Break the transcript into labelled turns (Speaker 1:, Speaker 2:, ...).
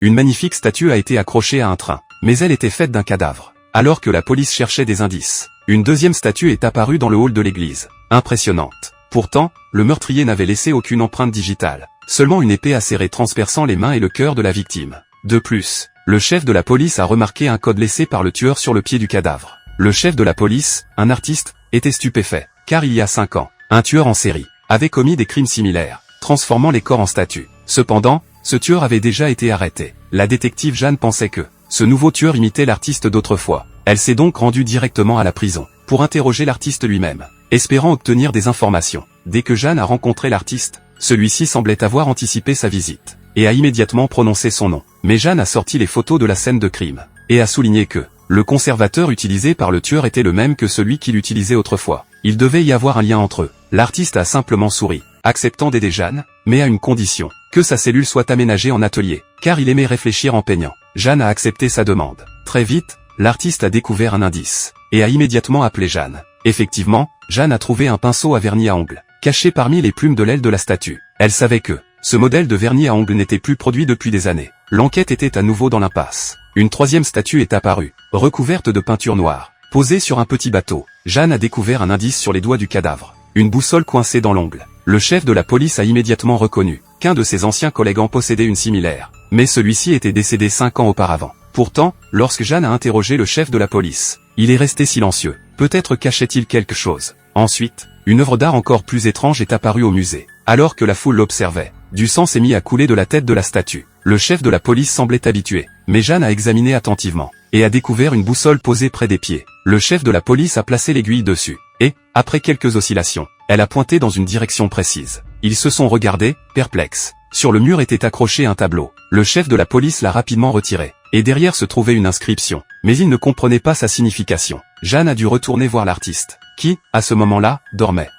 Speaker 1: une magnifique statue a été accrochée à un train, mais elle était faite d'un cadavre. Alors que la police cherchait des indices, une deuxième statue est apparue dans le hall de l'église. Impressionnante. Pourtant, le meurtrier n'avait laissé aucune empreinte digitale, seulement une épée acérée transperçant les mains et le cœur de la victime. De plus, le chef de la police a remarqué un code laissé par le tueur sur le pied du cadavre. Le chef de la police, un artiste, était stupéfait, car il y a 5 ans, un tueur en série avait commis des crimes similaires, transformant les corps en statues. Cependant, ce tueur avait déjà été arrêté. La détective Jeanne pensait que ce nouveau tueur imitait l'artiste d'autrefois. Elle s'est donc rendue directement à la prison, pour interroger l'artiste lui-même, espérant obtenir des informations. Dès que Jeanne a rencontré l'artiste, celui-ci semblait avoir anticipé sa visite, et a immédiatement prononcé son nom. Mais Jeanne a sorti les photos de la scène de crime, et a souligné que le conservateur utilisé par le tueur était le même que celui qu'il utilisait autrefois. Il devait y avoir un lien entre eux. L'artiste a simplement souri, acceptant d'aider Jeanne, mais à une condition, que sa cellule soit aménagée en atelier, car il aimait réfléchir en peignant. Jeanne a accepté sa demande. Très vite, l'artiste a découvert un indice, et a immédiatement appelé Jeanne. Effectivement, Jeanne a trouvé un pinceau à vernis à ongles, caché parmi les plumes de l'aile de la statue. Elle savait que ce modèle de vernis à ongles n'était plus produit depuis des années. L'enquête était à nouveau dans l'impasse. Une troisième statue est apparue, recouverte de peinture noire, posée sur un petit bateau. Jeanne a découvert un indice sur les doigts du cadavre, une boussole coincée dans l'ongle. Le chef de la police a immédiatement reconnu qu'un de ses anciens collègues en possédait une similaire, mais celui-ci était décédé 5 ans auparavant. Pourtant, lorsque Jeanne a interrogé le chef de la police, il est resté silencieux. Peut-être cachait-il quelque chose. Ensuite, une œuvre d'art encore plus étrange est apparue au musée. Alors que la foule l'observait, du sang s'est mis à couler de la tête de la statue. Le chef de la police semblait habitué, mais Jeanne a examiné attentivement, et a découvert une boussole posée près des pieds. Le chef de la police a placé l'aiguille dessus, et, après quelques oscillations, elle a pointé dans une direction précise. Ils se sont regardés, perplexes. Sur le mur était accroché un tableau. Le chef de la police l'a rapidement retiré, et derrière se trouvait une inscription. Mais il ne comprenait pas sa signification. Jeanne a dû retourner voir l'artiste, qui, à ce moment-là, dormait.